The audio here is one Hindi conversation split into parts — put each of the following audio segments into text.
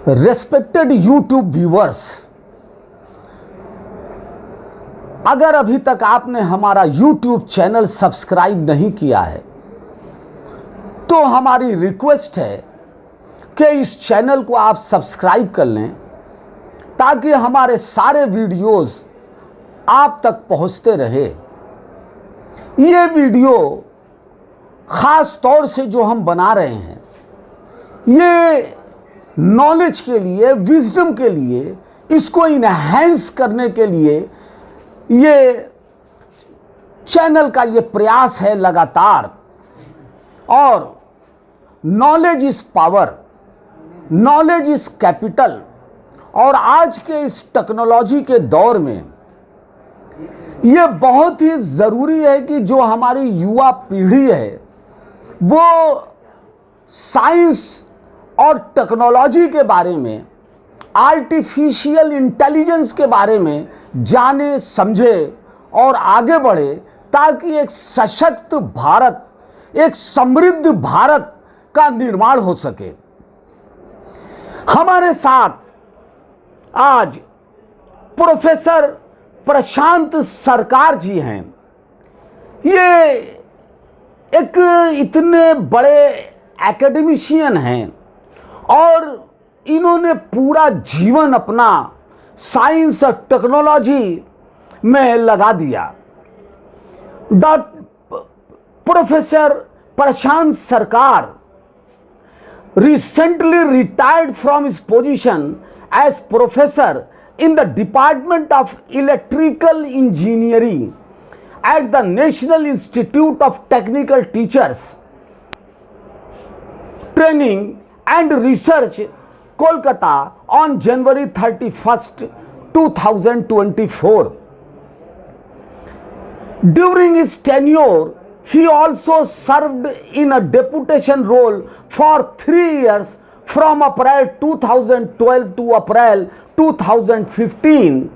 रेस्पेक्टेड यूट्यूब व्यूअर्स, अगर अभी तक आपने हमारा यूट्यूब चैनल सब्सक्राइब नहीं किया है तो हमारी रिक्वेस्ट है कि इस चैनल को आप सब्सक्राइब कर लें ताकि हमारे सारे वीडियोस आप तक पहुंचते रहे। ये वीडियो ख़ास तौर से जो हम बना रहे हैं ये नॉलेज के लिए, विजडम के लिए, इसको इनहैंस करने के लिए ये चैनल का ये प्रयास है लगातार। और knowledge is power, knowledge is capital. और आज के इस टेक्नोलॉजी के दौर में ये बहुत ही ज़रूरी है कि जो हमारी युवा पीढ़ी है वो साइंस और टेक्नोलॉजी के बारे में, आर्टिफिशियल इंटेलिजेंस के बारे में जाने, समझे और आगे बढ़े ताकि एक सशक्त भारत, एक समृद्ध भारत का निर्माण हो सके। हमारे साथ आज प्रोफेसर प्रशांत सरकार जी हैं। ये एक इतने बड़े एकेडमिशियन हैं और इन्होंने पूरा जीवन अपना साइंस और टेक्नोलॉजी में लगा दिया। प्रोफेसर प्रशांत सरकार recently retired from his position as professor in the Department of Electrical Engineering at the National Institute of Technical Teachers Training and Research, Kolkata on January 31st, 2024. During his tenure, he also served in a deputation role for 3 years from April 2012 to April 2015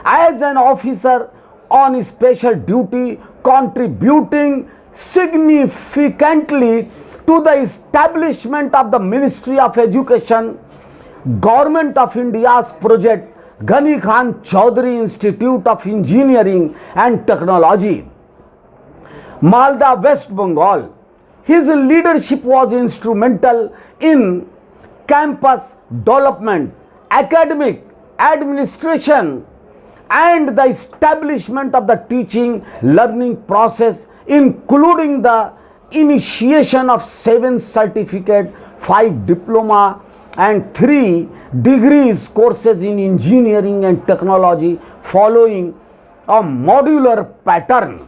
as an officer on special duty, contributing significantly to the establishment of the Ministry of Education, Government of India's project Ghani Khan Chaudhary Institute of Engineering and Technology, Malda, West Bengal. His leadership was instrumental in campus development, academic administration, and the establishment of the teaching learning process, including the initiation of 7 certificate, 5 diploma, and 3 degrees courses in engineering and technology following a modular pattern.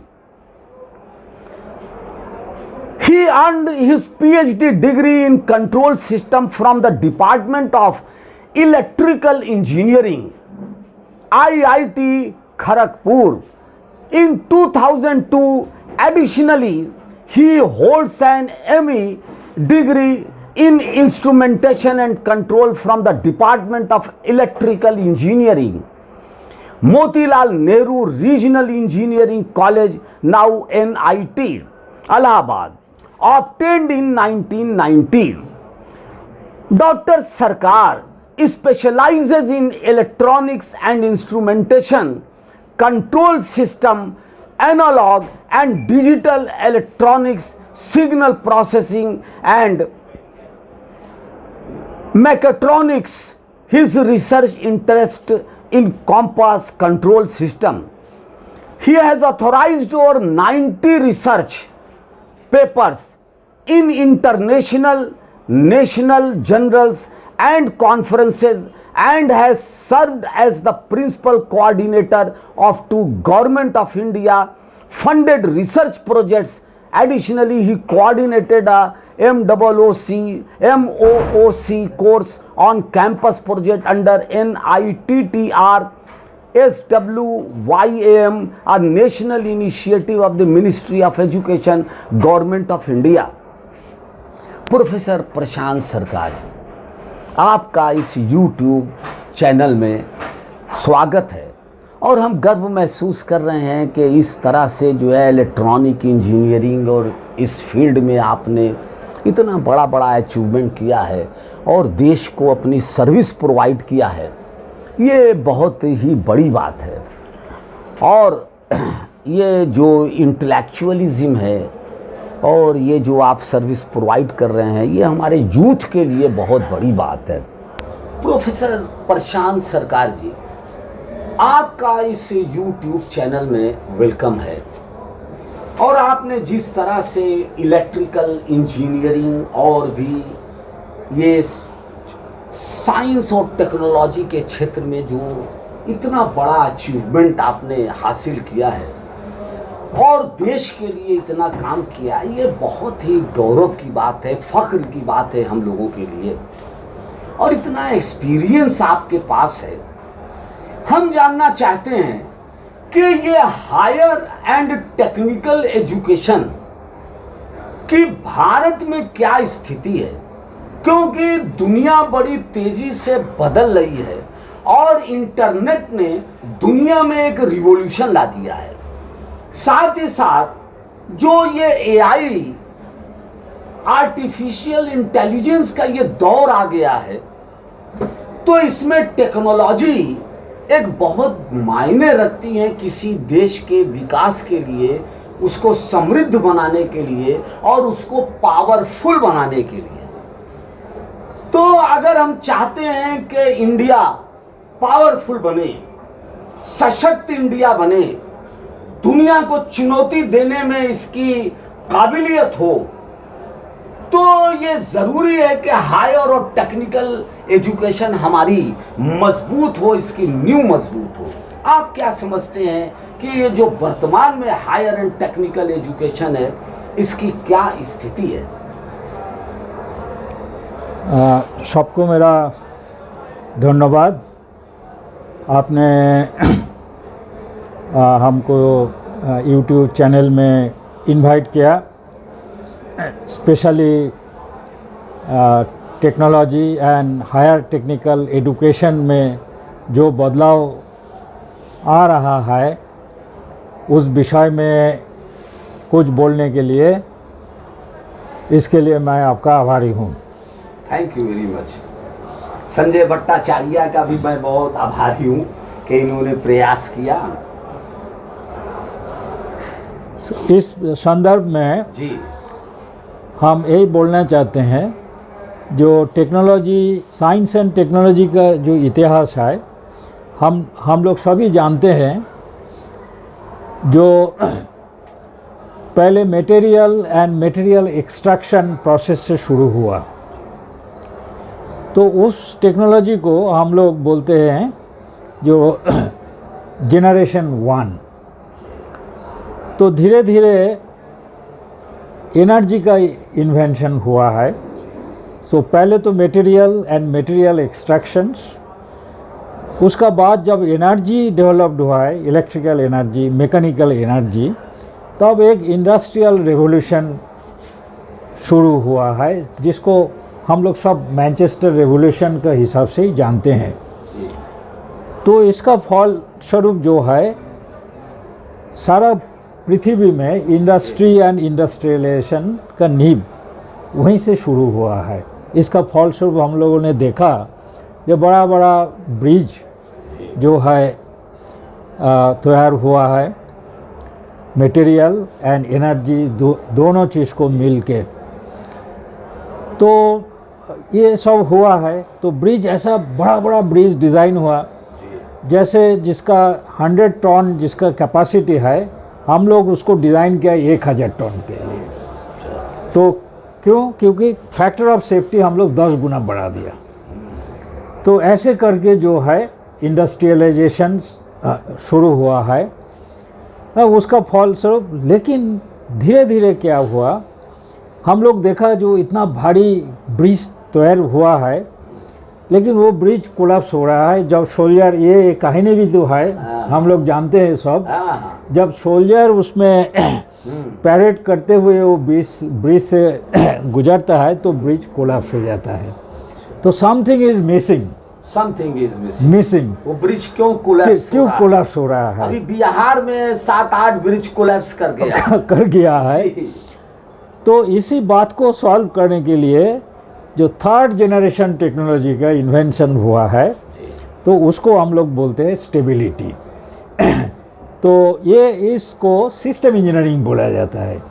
He earned his PhD degree in control system from the Department of Electrical Engineering, IIT Kharagpur. In 2002, additionally, he holds an ME degree in instrumentation and control from the Department of Electrical Engineering, Motilal Nehru Regional Engineering College, now NIT, Allahabad, obtained in 1990. Dr. Sarkar specializes in electronics and instrumentation, control system, analog and digital electronics, signal processing and mechatronics. His research interest encompasses control system. He has authorized over 90 research papers in international, national journals and conferences, and has served as the principal coordinator of 2 Government of India funded research projects. Additionally, he coordinated a MOOC course on campus project under NITTR SWYAM, a national initiative of the Ministry of Education, Government of India. Professor Prashant Sarkar, आपका इस YouTube चैनल में स्वागत है और हम गर्व महसूस कर रहे हैं कि इस तरह से जो है इलेक्ट्रॉनिक इंजीनियरिंग और इस फील्ड में आपने इतना बड़ा अचीवमेंट किया है और देश को अपनी सर्विस प्रोवाइड किया है, ये बहुत ही बड़ी बात है। और ये जो इंटेलेक्चुअलिज्म है और ये जो आप सर्विस प्रोवाइड कर रहे हैं, ये हमारे यूथ के लिए बहुत बड़ी बात है। प्रोफेसर प्रशांत सरकार जी, आपका इस यूट्यूब चैनल में वेलकम है। और आपने जिस तरह से इलेक्ट्रिकल इंजीनियरिंग और भी ये साइंस और टेक्नोलॉजी के क्षेत्र में जो इतना बड़ा अचीवमेंट आपने हासिल किया है और देश के लिए इतना काम किया है, ये बहुत ही गौरव की बात है, फ़ख्र की बात है हम लोगों के लिए। और इतना एक्सपीरियंस आपके पास है। हम जानना चाहते हैं कि ये हायर एंड टेक्निकल एजुकेशन की भारत में क्या स्थिति है, क्योंकि दुनिया बड़ी तेजी से बदल रही है और इंटरनेट ने दुनिया में एक रिवॉल्यूशन ला दिया है। साथ ही साथ जो ये एआई आर्टिफिशियल इंटेलिजेंस का ये दौर आ गया है, तो इसमें टेक्नोलॉजी एक बहुत मायने रखती है किसी देश के विकास के लिए, उसको समृद्ध बनाने के लिए और उसको पावरफुल बनाने के लिए। तो अगर हम चाहते हैं कि इंडिया पावरफुल बने, सशक्त इंडिया बने, दुनिया को चुनौती देने में इसकी काबिलियत हो, तो ये ज़रूरी है कि हायर और टेक्निकल एजुकेशन हमारी मजबूत हो, इसकी नींव मजबूत हो। आप क्या समझते हैं कि ये जो वर्तमान में हायर एंड टेक्निकल एजुकेशन है, इसकी क्या स्थिति है? सबको मेरा धन्यवाद। आपने हमको YouTube चैनल में इनवाइट किया, specially technology and higher technical education में जो बदलाव आ रहा है उस विषय में कुछ बोलने के लिए, इसके लिए मैं आपका आभारी हूँ। Thank you very much. Sanjay Bhattacharya का भी मैं बहुत आभारी हूँ कि इन्होंने प्रयास किया। इस संदर्भ में जी हम यही बोलना चाहते हैं, जो टेक्नोलॉजी, साइंस एंड टेक्नोलॉजी का जो इतिहास है, हम लोग सभी जानते हैं। जो पहले मटेरियल एक्सट्रैक्शन प्रोसेस से शुरू हुआ, तो उस टेक्नोलॉजी को हम लोग बोलते हैं जो जनरेशन 1। तो धीरे धीरे एनर्जी का इन्वेंशन हुआ है। सो पहले तो मटेरियल एक्सट्रैक्शंस, उसका बाद जब एनर्जी डेवलप्ड हुआ है, इलेक्ट्रिकल एनर्जी, मैकेनिकल एनर्जी, तब एक इंडस्ट्रियल रेवोल्यूशन शुरू हुआ है, जिसको हम लोग सब मैनचेस्टर रेवोल्यूशन का हिसाब से ही जानते हैं। तो इसका फल स्वरूप जो है, सारा पृथ्वी में इंडस्ट्री एंड इंडस्ट्रियलाइजेशन का नींव वहीं से शुरू हुआ है। इसका फल स्वरूप हम लोगों ने देखा, ये बड़ा बड़ा ब्रिज जो है तैयार हुआ है, मटेरियल एंड एनर्जी दोनों चीज़ को मिल के, तो ये सब हुआ है। तो ब्रिज, ऐसा बड़ा बड़ा ब्रिज डिज़ाइन हुआ, जैसे जिसका 100 टन जिसका कैपेसिटी है, हम लोग उसको डिज़ाइन किया 1000 टन के लिए। तो क्योंकि फैक्टर ऑफ सेफ्टी हम लोग 10 गुना बढ़ा दिया। तो ऐसे करके जो है इंडस्ट्रियलाइजेशन शुरू हुआ है, उसका फल स्वरूप। लेकिन धीरे धीरे क्या हुआ, हम लोग देखा जो इतना भारी ब्रिज तैयार हुआ है, लेकिन वो ब्रिज कोलैप्स हो रहा है। जब सोल्जर, ये कहानी भी तो है, हम लोग जानते हैं सब, जब सोल्जर उसमें पैरेड करते हुए वो ब्रिज से गुजरता है तो ब्रिज कोलैप्स हो जाता है। तो समथिंग इज मिसिंग। वो ब्रिज क्यों कोलैप्स हो रहा है? अभी बिहार में 7-8 ब्रिज कोलैप्स कर गया है। तो इसी बात को सॉल्व करने के लिए जो थर्ड जनरेशन टेक्नोलॉजी का इन्वेंशन हुआ है, तो उसको हम लोग बोलते हैं स्टेबिलिटी। तो ये इसको सिस्टम इंजीनियरिंग बोला जाता है।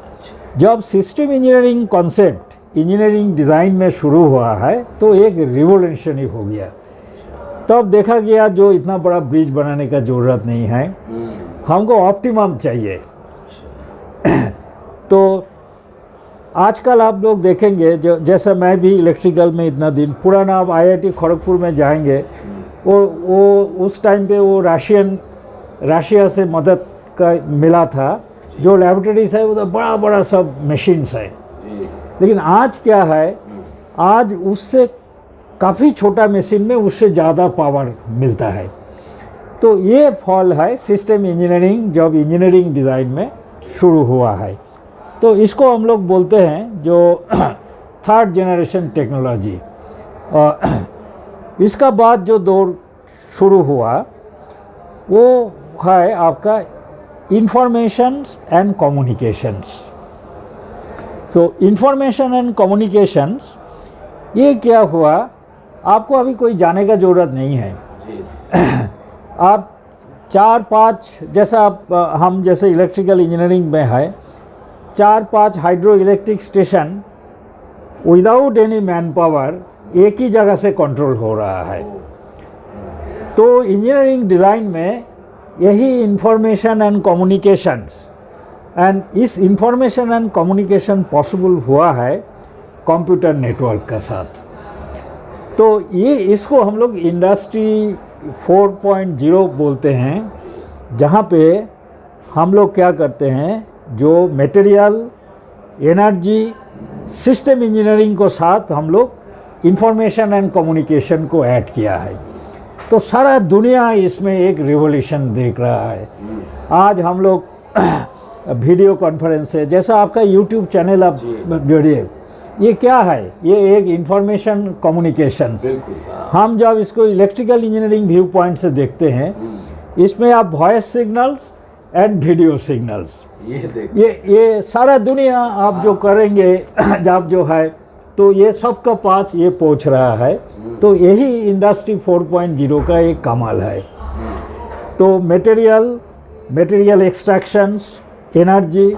जब system engineering concept engineering design में शुरू हुआ है तो एक रिवोल्यूशनरी हो गया। तब देखा गया जो इतना बड़ा ब्रिज बनाने का ज़रूरत नहीं है, हमको ऑप्टिमम चाहिए। तो आजकल आप लोग देखेंगे, जो जैसा मैं भी इलेक्ट्रिकल में इतना दिन, पुराना आप IIT खड़गपुर में जाएंगे, वो उस टाइम पे वो राशिया से मदद का मिला था। जो लैबोरेटरीज है वो तो बड़ा बड़ा सब मशीन्स है, लेकिन आज क्या है, आज उससे काफ़ी छोटा मशीन में उससे ज़्यादा पावर मिलता है। तो ये फॉल है सिस्टम इंजीनियरिंग जब इंजीनियरिंग डिज़ाइन में शुरू हुआ है। तो इसको हम लोग बोलते हैं जो थर्ड जनरेशन टेक्नोलॉजी। इसका बाद जो दौर शुरू हुआ वो है आपका informations and communications. So information and communications, ये क्या हुआ, आपको अभी कोई जाने का ज़रूरत नहीं है। आप 4-5 जैसा हम जैसे इलेक्ट्रिकल इंजीनियरिंग में है, 4-5 hydro electric station without any man power एक ही जगह से कंट्रोल हो रहा है। तो इंजीनियरिंग डिज़ाइन में यही इंफॉर्मेशन एंड कम्युनिकेशंस, एंड इस इंफॉर्मेशन एंड कम्युनिकेशन पॉसिबल हुआ है कंप्यूटर नेटवर्क का साथ। तो ये इसको हम लोग इंडस्ट्री 4.0 बोलते हैं, जहाँ पे हम लोग क्या करते हैं, जो मटेरियल, एनर्जी, सिस्टम इंजीनियरिंग को साथ हम लोग इंफॉर्मेशन एंड कम्युनिकेशन को ऐड किया है। तो सारा दुनिया इसमें एक रिवॉल्यूशन देख रहा है। आज हम लोग वीडियो कॉन्फ्रेंस से, जैसा आपका यूट्यूब चैनल आप जोड़िए, ये क्या है, ये एक इंफॉर्मेशन कम्युनिकेशन। हम जब इसको इलेक्ट्रिकल इंजीनियरिंग व्यू पॉइंट से देखते हैं, इसमें आप voice signals and video signals, ये सारा दुनिया आप जो करेंगे जब जो है, तो ये सबका पास ये पहुंच रहा है। तो यही इंडस्ट्री 4.0 का एक कमाल है। तो material extractions, energy,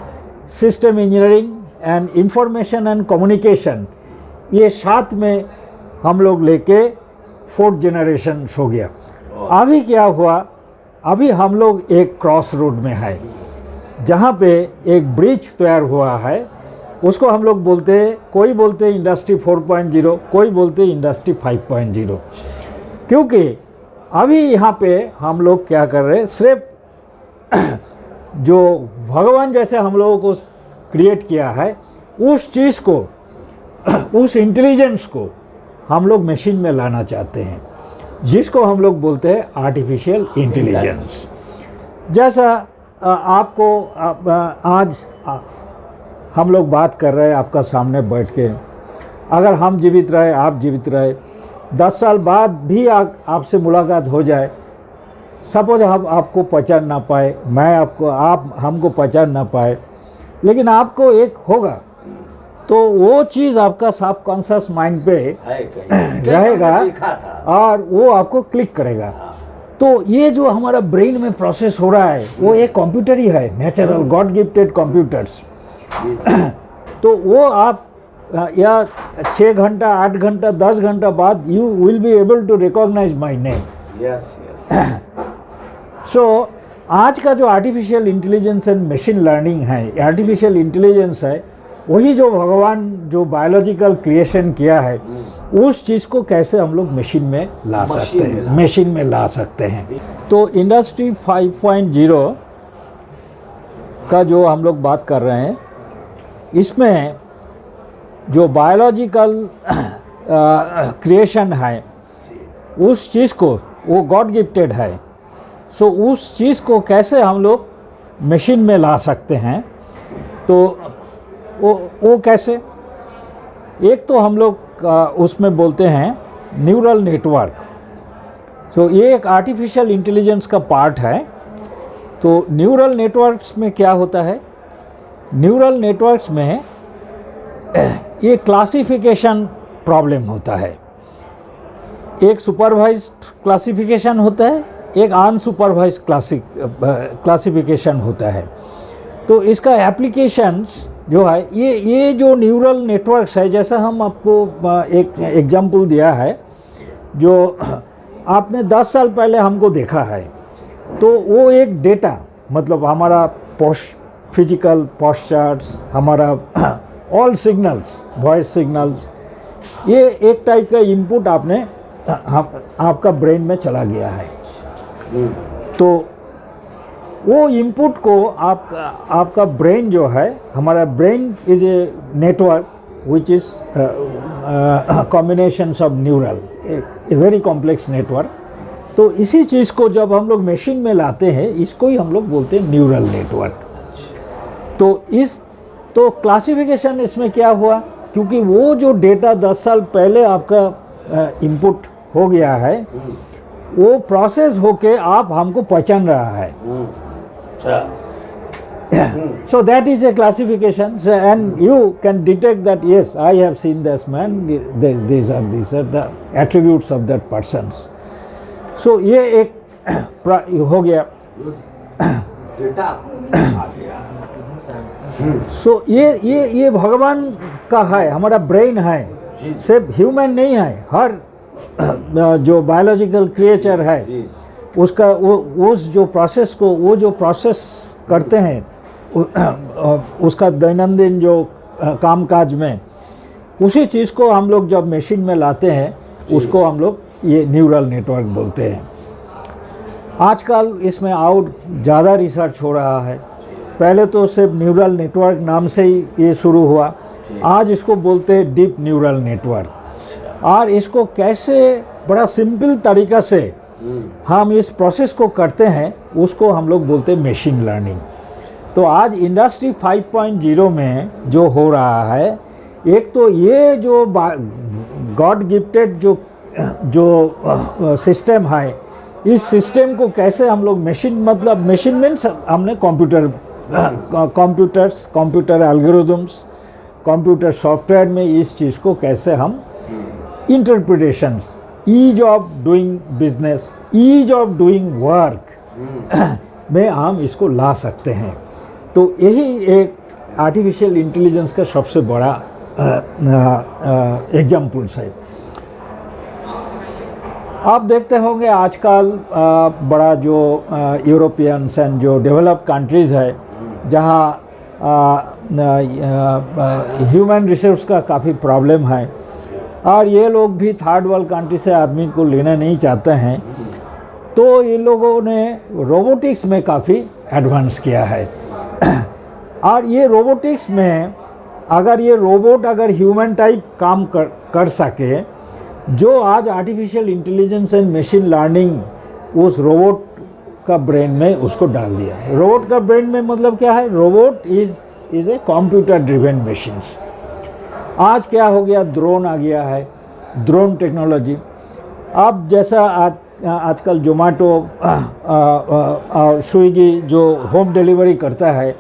system engineering and information and communication, ये साथ में हम लोग लेके 4th जनरेशन हो गया। अभी क्या हुआ, अभी हम लोग एक क्रॉस रोड में है, जहाँ पे एक ब्रिज तैयार हुआ है। उसको हम लोग बोलते हैं, कोई बोलते हैं इंडस्ट्री 4.0, कोई बोलते हैं इंडस्ट्री 5.0। क्योंकि अभी यहाँ पे हम लोग क्या कर रहे हैं, सिर्फ जो भगवान जैसे हम लोगों को क्रिएट किया है, उस चीज़ को, उस इंटेलिजेंस को हम लोग मशीन में लाना चाहते हैं, जिसको हम लोग बोलते हैं आर्टिफिशियल इंटेलिजेंस। जैसा आपको आज हम लोग बात कर रहे हैं आपका सामने बैठ के, अगर हम जीवित रहे, आप जीवित रहे, 10 साल बाद भी आपसे मुलाकात हो जाए, सपोज हम आपको पहचान ना पाए, मैं आपको, आप हमको पहचान ना पाए, लेकिन आपको एक होगा, तो वो चीज़ आपका सबकॉन्शियस माइंड पे रहेगा और वो आपको क्लिक करेगा। तो ये जो हमारा ब्रेन में प्रोसेस हो रहा है, वो एक कंप्यूटर ही है, नेचुरल गॉड गिफ्टेड कंप्यूटर्स। तो वो आप या 6 घंटा, 8 घंटा, 10 घंटा बाद you will be able to recognise my name. So आज का जो artificial intelligence and machine learning है, आर्टिफिशियल इंटेलिजेंस है, वही जो भगवान जो बायोलॉजिकल क्रिएशन किया है, उस चीज़ को कैसे हम लोग मशीन में ला सकते हैं, मशीन में ला सकते हैं। तो इंडस्ट्री 5.0 का जो हम लोग बात कर रहे हैं, इसमें जो बायोलॉजिकल क्रिएशन है, उस चीज़ को, वो गॉड गिफ्टेड है। सो उस चीज़ को कैसे हम लोग मशीन में ला सकते हैं, तो वो कैसे, एक तो हम लोग उसमें बोलते हैं न्यूरल नेटवर्क। तो ये एक आर्टिफिशियल इंटेलिजेंस का पार्ट है। तो न्यूरल नेटवर्क्स में क्या होता है, न्यूरल नेटवर्क्स में ये क्लासिफिकेशन प्रॉब्लम होता है। एक सुपरवाइज्ड क्लासिफिकेशन होता है, एक अनसुपरवाइज्ड क्लासिफिकेशन होता है। तो इसका एप्लीकेशंस जो है, ये जो न्यूरल नेटवर्क्स है, जैसा हम आपको एक एग्जांपल दिया है, जो आपने 10 साल पहले हमको देखा है, तो वो एक डेटा, मतलब हमारा फिजिकल पोस्चर्स, हमारा ऑल सिग्नल्स, वॉइस सिग्नल्स, ये एक टाइप का इनपुट आपका ब्रेन में चला गया है। तो वो इनपुट को आपका ब्रेन जो है, हमारा brain is a network which is combination of neural, a very complex network. तो इसी चीज़ को जब हम लोग मशीन में लाते हैं, इसको ही हम लोग बोलते हैं न्यूरल नेटवर्क। तो क्लासिफिकेशन इसमें क्या हुआ, क्योंकि वो जो डेटा 10 साल पहले आपका इनपुट हो गया है, वो प्रोसेस होके आप हमको पहचान रहा है। So that is a classification, and you can detect that yes, I have seen this man, these are the attributes of that persons. So ये एक हो गया। सो ये भगवान का है, हमारा ब्रेन है, सिर्फ ह्यूमन नहीं है, हर जो बायोलॉजिकल क्रिएचर है उसका उस जो प्रोसेस को, वो जो प्रोसेस करते हैं उसका दैनंदिन जो कामकाज में, उसी चीज़ को हम लोग जब मशीन में लाते हैं, उसको हम लोग ये न्यूरल नेटवर्क बोलते हैं। आजकल इसमें और ज़्यादा रिसर्च हो रहा है। पहले तो सिर्फ न्यूरल नेटवर्क नाम से ही ये शुरू हुआ, आज इसको बोलते हैं डीप न्यूरल नेटवर्क। और इसको कैसे बड़ा सिंपल तरीक़ा से हम इस प्रोसेस को करते हैं, उसको हम लोग बोलते हैं मशीन लर्निंग। तो आज इंडस्ट्री 5.0 में जो हो रहा है, एक तो ये जो गॉड गिफ्टेड जो सिस्टम है, इस सिस्टम को कैसे हम लोग मशीन, मतलब मशीन मीन्स हमने कंप्यूटर एल्गोरिदम्स, कंप्यूटर सॉफ्टवेयर में इस चीज़ को कैसे हम interpretation, ease of doing business, ease of doing work में हम इसको ला सकते हैं। तो यही एक आर्टिफिशियल इंटेलिजेंस का सबसे बड़ा एग्जाम्पल्स है। आप देखते होंगे आजकल बड़ा जो यूरोपियंस एंड जो डेवलप्ड कंट्रीज़ है, जहाँ ह्यूमन रिसोर्स का काफ़ी प्रॉब्लम है, और ये लोग भी थर्ड वर्ल्ड कंट्री से आदमी को लेना नहीं चाहते हैं, तो ये लोगों ने रोबोटिक्स में काफ़ी एडवांस किया है। और ये रोबोटिक्स में अगर ये रोबोट अगर ह्यूमन टाइप काम कर सके, जो आज artificial intelligence and machine learning उस रोबोट का ब्रेन में उसको डाल दिया। रोबोट का ब्रेन में मतलब क्या है, robot is a computer driven machines. आज क्या हो गया, ड्रोन आ गया है, ड्रोन टेक्नोलॉजी। अब जैसा आजकल जोमेटो और स्विगी जो होम डिलीवरी करता है,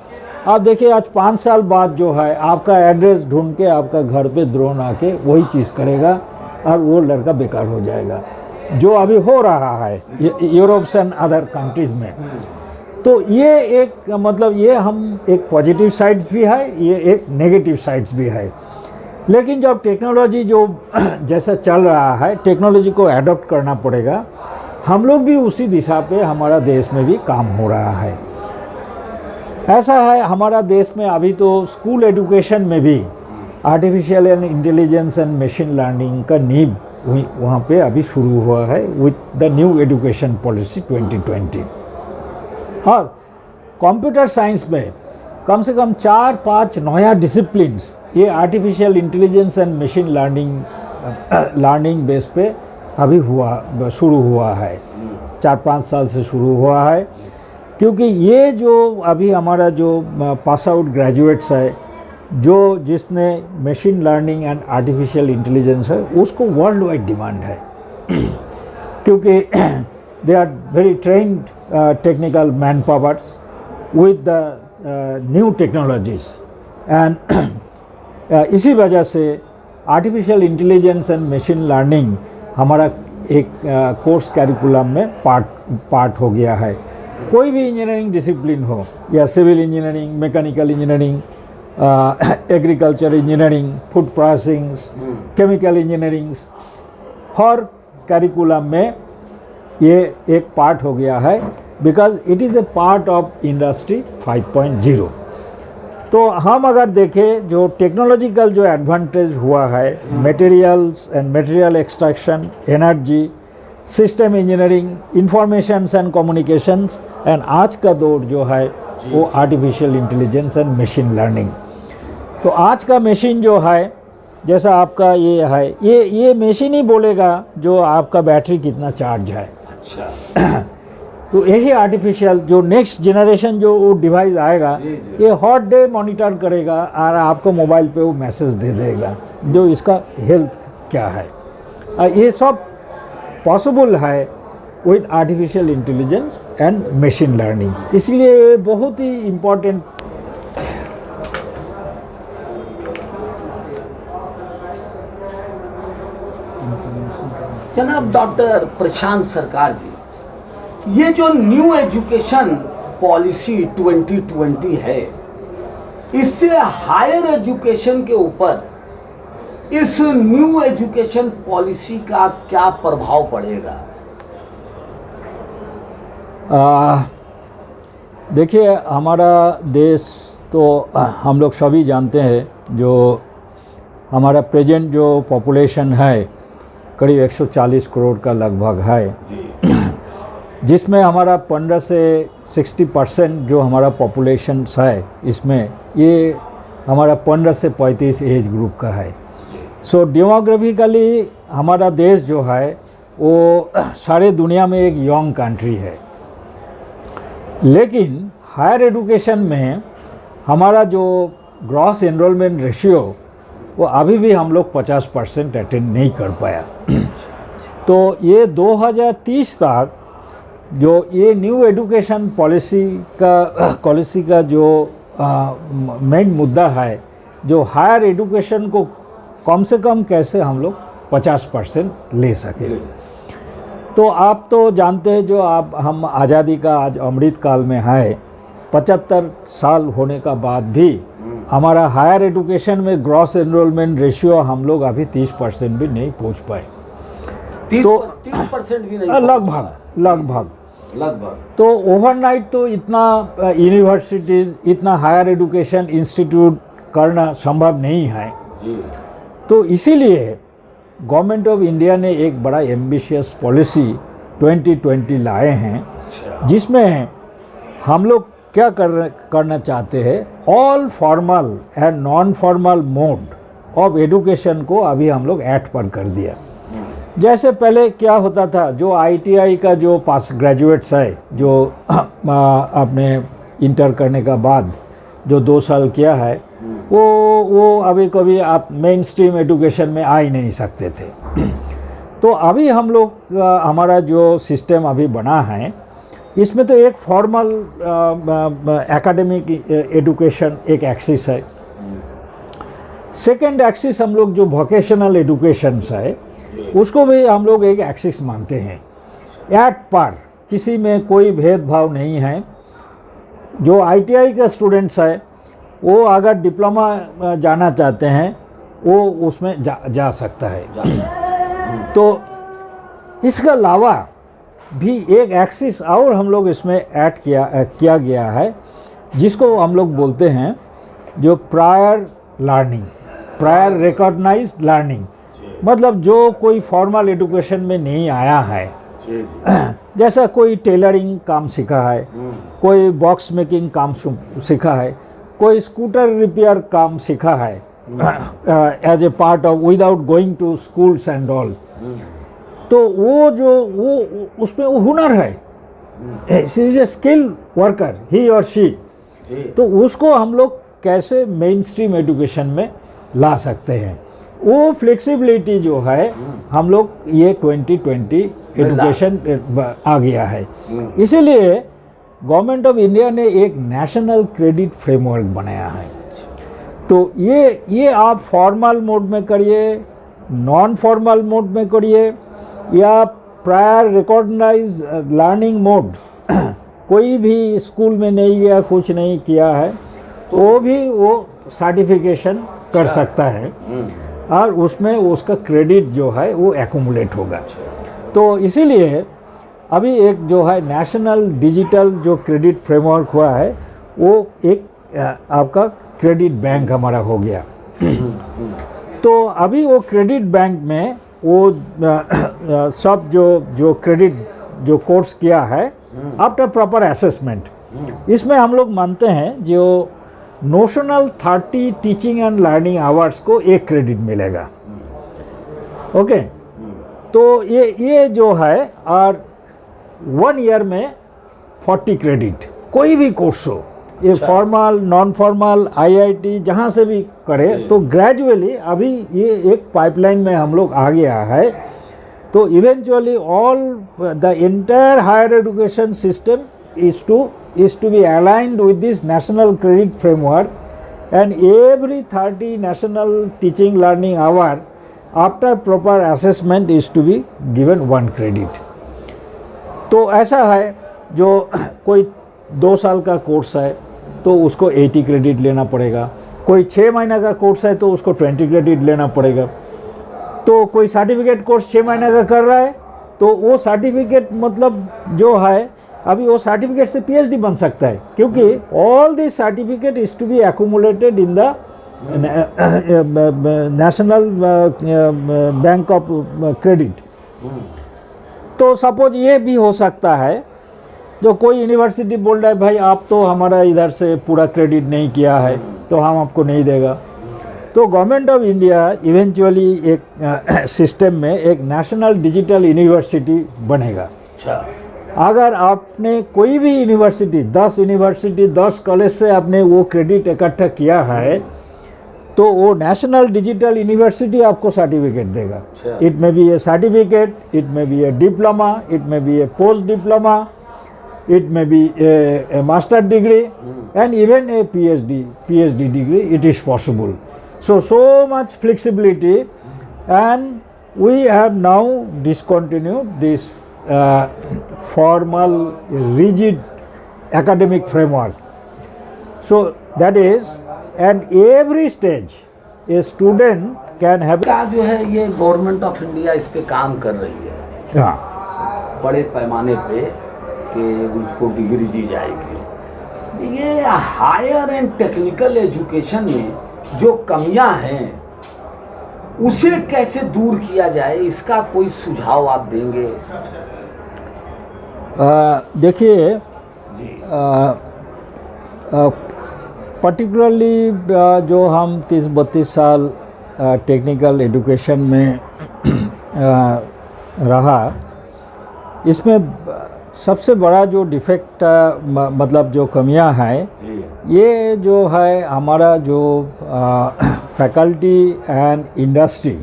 आप देखिए आज 5 साल बाद जो है आपका एड्रेस ढूंढ के आपका घर पे ड्रोन आके वही चीज़ करेगा और वो लड़का बेकार हो जाएगा, जो अभी हो रहा है यूरोप एंड अदर कंट्रीज़ में। तो ये एक मतलब ये हम एक पॉजिटिव साइड्स भी है, ये एक नेगेटिव साइड्स भी है। लेकिन जब टेक्नोलॉजी जो जैसा चल रहा है, टेक्नोलॉजी को एडॉप्ट करना पड़ेगा। हम लोग भी उसी दिशा पे हमारा देश में भी काम हो रहा है। ऐसा है हमारा देश में अभी तो स्कूल एजुकेशन में भी artificial intelligence and machine learning का नींव वहाँ पे अभी शुरू हुआ है with the new education policy 2020। और कंप्यूटर साइंस में कम से कम 4-5 नया डिसिप्लिन्स ये artificial intelligence and machine learning base पे अभी शुरू हुआ है, 4-5 साल से शुरू हुआ है। क्योंकि ये जो अभी हमारा जो पास आउट ग्रेजुएट्स है, जो जिसने machine learning and artificial intelligence है, उसको वर्ल्ड वाइड डिमांड है। क्योंकि they are very trained technical man powers with the new technologies, and इसी वजह से artificial intelligence and machine learning हमारा एक कोर्स कैरिकुलम में पार्ट हो गया है। कोई भी इंजीनियरिंग डिसिप्लिन हो, या civil engineering, mechanical engineering, agriculture engineering, food processing, chemical engineering, हर कैरिकुलम में ये एक पार्ट हो गया है, because it is a part of industry 5.0। तो हम अगर देखें जो टेक्नोलॉजिकल जो एडवांटेज हुआ है, materials and material extraction, energy, system engineering, informations and communications, and आज का दौर जो है वो artificial intelligence and machine learning. तो आज का मशीन जो है, जैसा आपका ये है, ये मशीन ही बोलेगा जो आपका बैटरी कितना चार्ज है। अच्छा। तो यही आर्टिफिशियल जो नेक्स्ट जनरेशन जो वो डिवाइस आएगा, ये हॉट डे मॉनिटर करेगा और आपको मोबाइल पे वो मैसेज दे देगा जो इसका हेल्थ क्या है। ये सब पॉसिबल है with artificial intelligence and machine learning. इसलिए ये बहुत ही इम्पोर्टेंट। जनाब डॉक्टर प्रशांत सरकार जी, ये जो न्यू एजुकेशन पॉलिसी 2020 है, इससे हायर एजुकेशन के ऊपर इस न्यू एजुकेशन पॉलिसी का क्या प्रभाव पड़ेगा? देखिए, हमारा देश तो हम लोग सभी जानते हैं, जो हमारा प्रेजेंट जो पॉपुलेशन है करीब 140 करोड़ का लगभग है, जिसमें हमारा 15 से 60% जो हमारा पॉपुलेशन है, इसमें ये हमारा 15 से 35 एज ग्रुप का है। सो डेमोग्राफिकली हमारा देश जो है वो सारे दुनिया में एक यंग कंट्री है, लेकिन हायर एजुकेशन में हमारा जो ग्रॉस एनरोलमेंट रेशियो वो अभी भी हम लोग 50% अटेंड नहीं कर पाया। तो ये 2030 तक जो ये न्यू एजुकेशन पॉलिसी का जो मेन मुद्दा है, जो हायर एजुकेशन को कम से कम कैसे हम लोग 50% ले सके। तो आप तो जानते हैं, जो हम आज़ादी का आज अमृत काल में है, 75 साल होने का बाद भी हमारा हायर एजुकेशन में ग्रॉस एनरोलमेंट रेशियो हम लोग अभी 30% भी नहीं पहुंच पाए। 30% भी नहीं? लगभग। तो ओवरनाइट तो इतना यूनिवर्सिटीज़, इतना हायर एजुकेशन इंस्टीट्यूट करना संभव नहीं है जी। तो इसीलिए गवर्नमेंट ऑफ इंडिया ने एक बड़ा एम्बिशियस पॉलिसी 2020 लाए हैं, जिसमें हम लोग क्या करना चाहते हैं, all formal and non formal mode of education को अभी हम लोग ऐड पर कर दिया। जैसे पहले क्या होता था, जो ITI का जो पास ग्रेजुएट्स है, जो आपने इंटर करने का बाद जो 2 साल किया है, वो अभी कभी आप मेन स्ट्रीम एजुकेशन में आ ही नहीं सकते थे। तो अभी हम लोग हमारा जो सिस्टम अभी बना है, इसमें तो एक फॉर्मल एकेडमिक एजुकेशन एक एक्सिस है। सेकेंड एक्सिस हम लोग जो वोकेशनल एजुकेशन है, उसको भी हम लोग एक एक्सिस मानते हैं। एट पर किसी में कोई भेदभाव नहीं है। जो ITI का स्टूडेंट्स है, वो अगर डिप्लोमा जाना चाहते हैं, वो उसमें जा सकता है। तो इसके अलावा भी एक एक्सिस और हम लोग इसमें ऐड किया गया है, जिसको हम लोग बोलते हैं जो prior learning, prior recognised learning. मतलब जो कोई फॉर्मल एजुकेशन में नहीं आया है, जैसा कोई टेलरिंग काम सीखा है, कोई बॉक्स मेकिंग काम सीखा है, कोई स्कूटर रिपेयर काम सीखा है as a part of without going to schools and all, तो वो उसमें वो हुनर है, is a skill worker he और शी। तो उसको हम लोग कैसे मेन स्ट्रीम एजुकेशन में ला सकते हैं, वो फ्लेक्सिबिलिटी जो है हम लोग ये 2020 एजुकेशन आ गया है। इसीलिए गवर्नमेंट ऑफ इंडिया ने एक नेशनल क्रेडिट फ्रेमवर्क बनाया है। तो ये आप फॉर्मल मोड में करिए, नॉन फॉर्मल मोड में करिए, या प्रायर रिकॉग्नाइज लर्निंग मोड कोई भी स्कूल में नहीं गया, कुछ नहीं किया है, तो वो सर्टिफिकेशन कर सकता है और उसमें उसका क्रेडिट जो है वो एक्यूमुलेट होगा। तो इसीलिए अभी एक जो है नेशनल डिजिटल जो क्रेडिट फ्रेमवर्क हुआ है, वो एक आपका क्रेडिट बैंक हमारा हो गया। तो अभी वो क्रेडिट बैंक में वो सब जो क्रेडिट जो कोर्स किया है आफ्टर प्रॉपर असेसमेंट, इसमें हम लोग मानते हैं जो notional 30 teaching and learning hours को एक क्रेडिट मिलेगा। ओके, तो ये जो है और 1 ईयर में 40 क्रेडिट कोई भी कोर्स हो, ये फॉर्मल नॉन फॉर्मल आईआईटी जहाँ से भी करे, तो ग्रेजुअली अभी ये एक पाइपलाइन में हम लोग आ गया है। तो eventually all the entire higher education system is to be aligned with this national credit framework, and every 30 national teaching learning hour after proper assessment is to be given 1 credit। तो ऐसा है जो कोई 2 साल का कोर्स है तो उसको 80 क्रेडिट लेना पड़ेगा, कोई 6 महीना का कोर्स है तो उसको 20 क्रेडिट लेना पड़ेगा। तो कोई सर्टिफिकेट कोर्स 6 महीने का कर रहा है तो वो सर्टिफिकेट मतलब जो है अभी वो सर्टिफिकेट से पीएचडी बन सकता है, क्योंकि all this certificate is to be accumulated in the national bank of credit. तो सपोज ये भी हो सकता है जो कोई यूनिवर्सिटी बोल रहा है भाई आप तो हमारा इधर से पूरा क्रेडिट नहीं किया है तो हम आपको नहीं देगा, तो गवर्नमेंट ऑफ इंडिया इवेंचुअली एक सिस्टम में एक नेशनल डिजिटल यूनिवर्सिटी बनेगा। अगर आपने कोई भी यूनिवर्सिटी 10 कॉलेज से आपने वो क्रेडिट इकट्ठा किया है तो वो नेशनल डिजिटल यूनिवर्सिटी आपको सर्टिफिकेट देगा। It may be A certificate, it may be A diploma, it may be A post diploma, it may be A master degree and even a PhD degree, it is possible. So much flexibility, and we have now discontinued this formal rigid academic framework. So that is, and every stage a student can have क्या जो है ये गवर्नमेंट ऑफ इंडिया इस पे काम कर रही है बड़े पैमाने पे कि उसको डिग्री दी जाएगी। ये हायर एंड टेक्निकल एजुकेशन में जो कमियां हैं उसे कैसे दूर किया जाए, इसका कोई सुझाव आप देंगे? देखिए, पर्टिकुलरली जो हम 30-32 साल टेक्निकल एजुकेशन में रहा, इसमें सबसे बड़ा जो डिफेक्ट मतलब जो कमियां हैं, ये जो है हमारा जो फैकल्टी एंड इंडस्ट्री,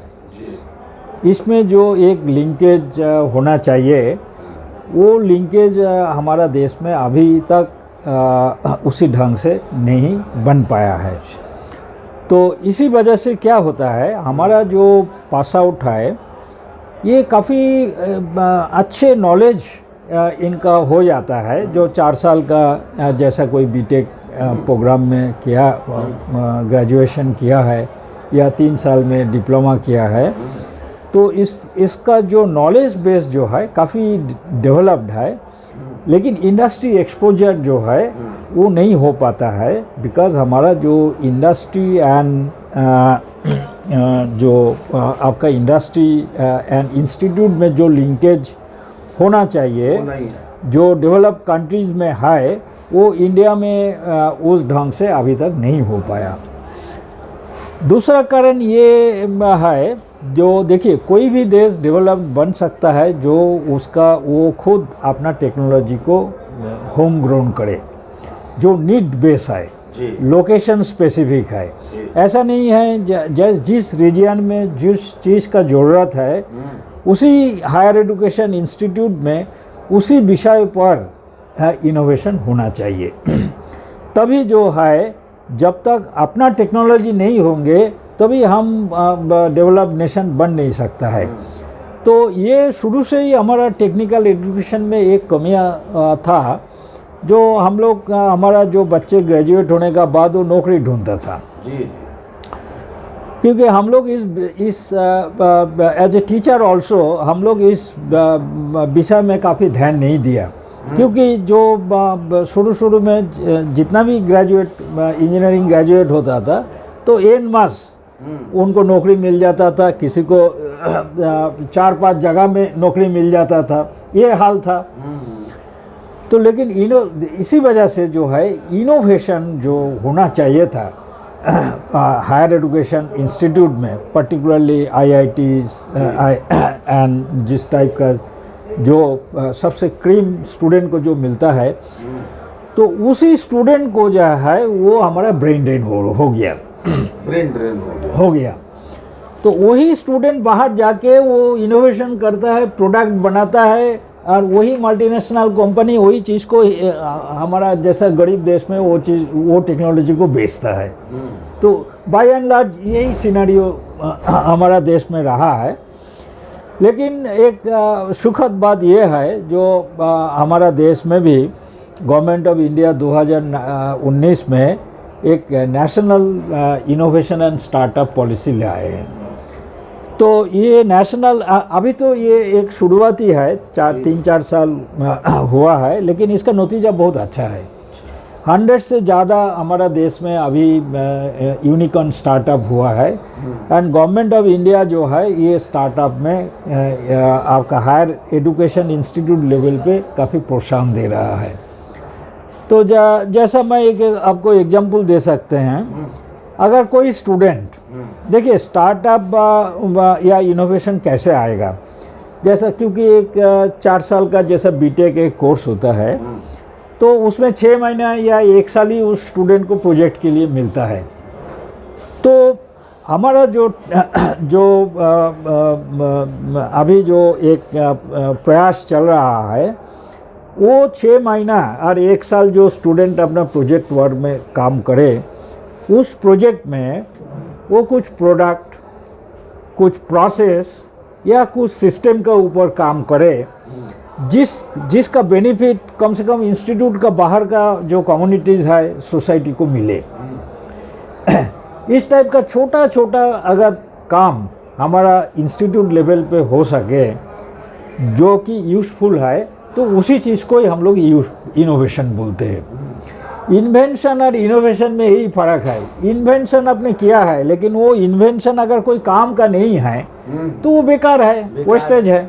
इसमें जो एक लिंकेज होना चाहिए, वो लिंकेज हमारा देश में अभी तक उसी ढंग से नहीं बन पाया है। तो इसी वजह से क्या होता है, हमारा जो पास आउट है ये काफ़ी अच्छे नॉलेज इनका हो जाता है, जो 4 साल का जैसा कोई बीटेक प्रोग्राम में किया, ग्रेजुएशन किया है, या 3 साल में डिप्लोमा किया है, तो इसका जो नॉलेज बेस जो है काफ़ी डेवलप्ड है, लेकिन इंडस्ट्री एक्सपोजर जो है वो नहीं हो पाता है, बिकॉज़ हमारा जो इंडस्ट्री एंड जो आपका इंडस्ट्री एंड इंस्टीट्यूट में जो लिंकेज होना चाहिए, जो डेवलप कंट्रीज़ में है, वो इंडिया में उस ढंग से अभी तक नहीं हो पाया। दूसरा कारण ये है, जो देखिए कोई भी देश डेवलप बन सकता है जो उसका वो खुद अपना टेक्नोलॉजी को होम ग्रोन करे, जो नीड बेस है, लोकेशन स्पेसिफिक है। ऐसा नहीं है जिस रीजन में जिस चीज़ का ज़रूरत है उसी हायर एजुकेशन इंस्टीट्यूट में उसी विषय पर इनोवेशन होना चाहिए। तभी जो है जब तक अपना टेक्नोलॉजी नहीं होंगे तभी हम डेवलप नेशन बन नहीं सकता है। तो ये शुरू से ही हमारा टेक्निकल एजुकेशन में एक कमियां था, जो हम लोग हमारा जो बच्चे ग्रेजुएट होने का बाद वो नौकरी ढूंढता था जी। क्योंकि हम लोग इस एज ए टीचर ऑल्सो हम लोग इस विषय में काफ़ी ध्यान नहीं दिया, क्योंकि जो शुरू में जितना भी ग्रेजुएट इंजीनियरिंग ग्रेजुएट होता था तो एन मास उनको नौकरी मिल जाता था, किसी को 4-5 जगह में नौकरी मिल जाता था, ये हाल था। तो लेकिन इसी वजह से जो है इनोवेशन जो होना चाहिए था हायर एजुकेशन इंस्टीट्यूट में, पर्टिकुलरली IITs एंड जिस टाइप का जो सबसे क्रीम स्टूडेंट को जो मिलता है, तो उसी स्टूडेंट को जो है वो हमारा ब्रेन ड्रेन हो गया। ब्रेन ड्रेन हो गया। तो वही स्टूडेंट बाहर जाके वो इनोवेशन करता है, प्रोडक्ट बनाता है, और वही मल्टीनेशनल कंपनी वही चीज़ को हमारा जैसा गरीब देश में वो टेक्नोलॉजी को बेचता है। तो बाय एंड लार्ज यही सिनेरियो हमारा देश में रहा है। लेकिन एक सुखद बात यह है जो हमारा देश में भी गवर्नमेंट ऑफ इंडिया 2019 में एक national innovation and startup policy लाए हैं। तो ये नेशनल अभी तो ये एक शुरुआती है, 3-4 साल हुआ है, लेकिन इसका नतीजा बहुत अच्छा है। 100 से ज़्यादा हमारा देश में अभी यूनिकॉर्न स्टार्टअप हुआ है, एंड गवर्नमेंट ऑफ इंडिया जो है ये स्टार्टअप में आपका हायर एजुकेशन इंस्टीट्यूट लेवल पे काफ़ी प्रोत्साहन दे रहा है। तो जैसा मैं एक आपको एग्जांपल दे सकते हैं, अगर कोई स्टूडेंट देखिए स्टार्टअप या इनोवेशन कैसे आएगा, जैसा क्योंकि एक 4 साल का जैसा बीटेक एक कोर्स होता है, तो उसमें 6 महीना या 1 साल ही उस स्टूडेंट को प्रोजेक्ट के लिए मिलता है। तो हमारा जो अभी जो एक प्रयास चल रहा है, वो 6 महीना और 1 साल जो स्टूडेंट अपना प्रोजेक्ट वर्क में काम करे, उस प्रोजेक्ट में वो कुछ प्रोडक्ट, कुछ प्रोसेस या कुछ सिस्टम के ऊपर काम करे, जिसका बेनिफिट कम से कम इंस्टीट्यूट का बाहर का जो कम्युनिटीज़ है सोसाइटी को मिले। इस टाइप का छोटा छोटा अगर काम हमारा इंस्टीट्यूट लेवल पे हो सके जो कि यूज़फुल है, तो उसी चीज़ को ही हम लोग इनोवेशन बोलते हैं। इन्वेंशन और इनोवेशन में यही फ़र्क है। इन्वेंशन आपने किया है, लेकिन वो इन्वेंशन अगर कोई काम का नहीं है तो वो बेकार है, वेस्टेज है।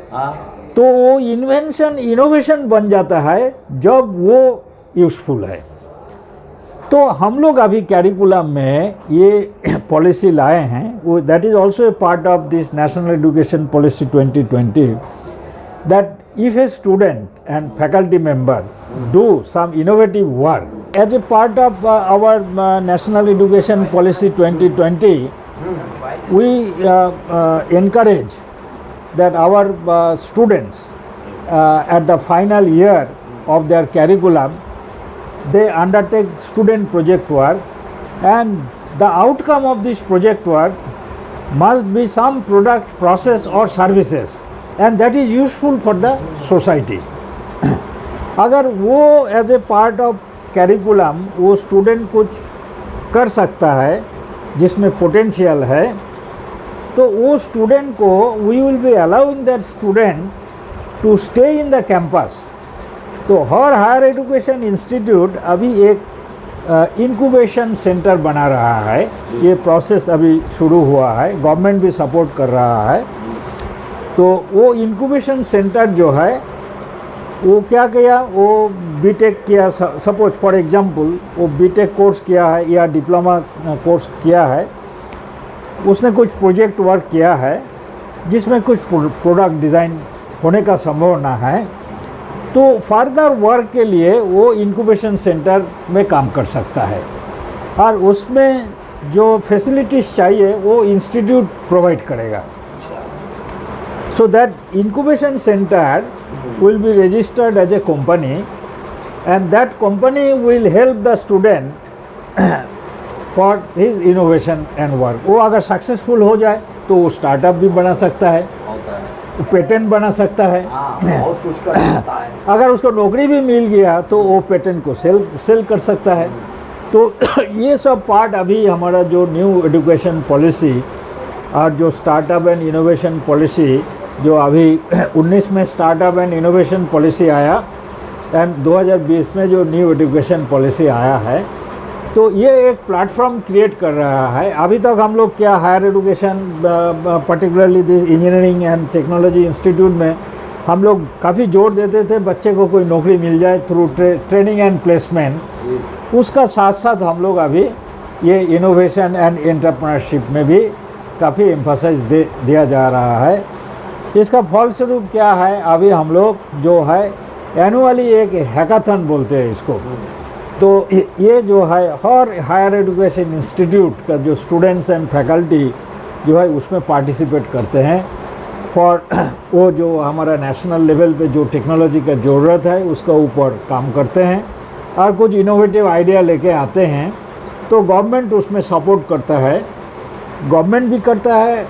तो वो इन्वेंशन इनोवेशन बन जाता है जब वो यूज़फुल है। तो हम लोग अभी कैरिकुलम में ये पॉलिसी लाए हैं, वो that is also a part of this national education policy 2020, that if a student and faculty member do some innovative work as a part of our National Education Policy 2020, we encourage that our students at the final year of their curriculum, they undertake student project work, and the outcome of this project work must be some product, process or services, and that is useful for the society. अगर वो as a part of curriculum वो स्टूडेंट कुछ कर सकता है जिसमें पोटेंशियल है, तो वो स्टूडेंट को we will be allowing that student to stay in the campus. तो हर हायर एजुकेशन इंस्टीट्यूट अभी एक इंक्यूबेशन सेंटर बना रहा है। ये प्रोसेस अभी शुरू हुआ है, गवर्नमेंट भी सपोर्ट कर रहा है। तो वो इंक्यूबेशन सेंटर जो है वो क्या किया, वो बीटेक किया, सपोज फॉर एग्जांपल वो बीटेक कोर्स किया है या डिप्लोमा कोर्स किया है, उसने कुछ प्रोजेक्ट वर्क किया है जिसमें कुछ प्रोडक्ट डिज़ाइन होने का संभावना है, तो फर्दर वर्क के लिए वो इंक्यूबेशन सेंटर में काम कर सकता है, और उसमें जो फैसिलिटीज़ चाहिए वो इंस्टीट्यूट प्रोवाइड करेगा। So that incubation center will be registered as a company, and that company will help the student for his innovation and work. वो अगर सक्सेसफुल हो जाए तो वो स्टार्टअप भी बना सकता है, वो पेटेंट बना सकता है, बहुत कुछ कर सकता है। अगर उसको नौकरी भी मिल गया तो वो पेटेंट को सेल कर सकता है। तो ये सब पार्ट अभी हमारा जो न्यू एजुकेशन पॉलिसी और जो स्टार्टअप एंड इनोवेशन पॉलिसी जो अभी 19 में स्टार्टअप एंड इनोवेशन पॉलिसी आया एंड 2020 में जो न्यू एजुकेशन पॉलिसी आया है, तो ये एक प्लेटफॉर्म क्रिएट कर रहा है। अभी तक हम लोग क्या higher education particularly this engineering and technology institute में हम लोग काफ़ी जोर देते थे बच्चे को कोई नौकरी मिल जाए थ्रू ट्रेनिंग एंड प्लेसमेंट। उसका साथ साथ हम लोग अभी ये इनोवेशन एंड एंटरप्रेन्योरशिप में भी काफ़ी एम्फसाइज दिया जा रहा है। इसका फलस्वरूप क्या है, अभी हम लोग जो है एनुअली एक हैकाथन बोलते हैं इसको, तो ये जो है हर हायर एजुकेशन इंस्टीट्यूट का जो स्टूडेंट्स एंड फैकल्टी जो है उसमें पार्टिसिपेट करते हैं फॉर वो जो हमारा नेशनल लेवल पे जो टेक्नोलॉजी का ज़रूरत है उसका ऊपर काम करते हैं और कुछ इनोवेटिव आइडिया लेके आते हैं। तो गवर्नमेंट उसमें सपोर्ट करता है, गवर्नमेंट भी करता है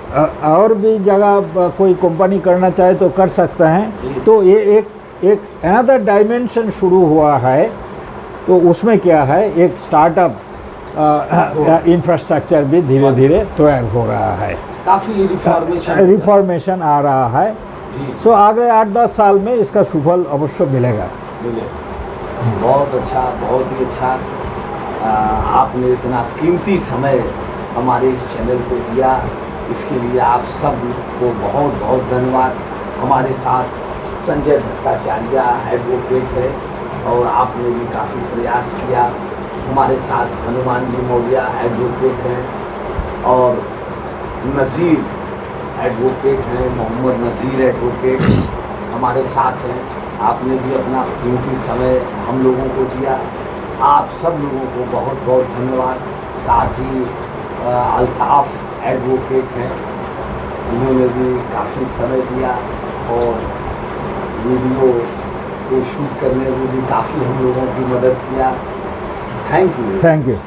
और भी जगह कोई कंपनी करना चाहे तो कर सकता है। तो ये एक अनदर डायमेंशन शुरू हुआ है। तो उसमें क्या है, एक स्टार्टअप इंफ्रास्ट्रक्चर भी धीरे धीरे तैयार हो रहा है, काफ़ी रिफॉर्मेशन आ रहा है। सो अगले 8-10 साल में इसका सुफल अवश्य मिलेगा। बहुत अच्छा, बहुत ही अच्छा। आपने इतना कीमती समय हमारे इस चैनल को दिया, इसके लिए आप सब को बहुत बहुत धन्यवाद। हमारे साथ संजय भट्टाचार्य एडवोकेट है और आपने भी काफ़ी प्रयास किया। हमारे साथ हनुमान जी मौर्य एडवोकेट हैं और नज़ीर एडवोकेट हैं, मोहम्मद नज़ीर एडवोकेट हमारे साथ हैं। आपने भी अपना कीमती समय हम लोगों को दिया। आप सब लोगों को बहुत बहुत धन्यवाद। साथ ही अल्ताफ़ एडवोकेट हैं, इन्होंने भी काफ़ी समय दिया और वीडियो को शूट करने में भी काफ़ी हम लोगों की मदद किया। Thank you.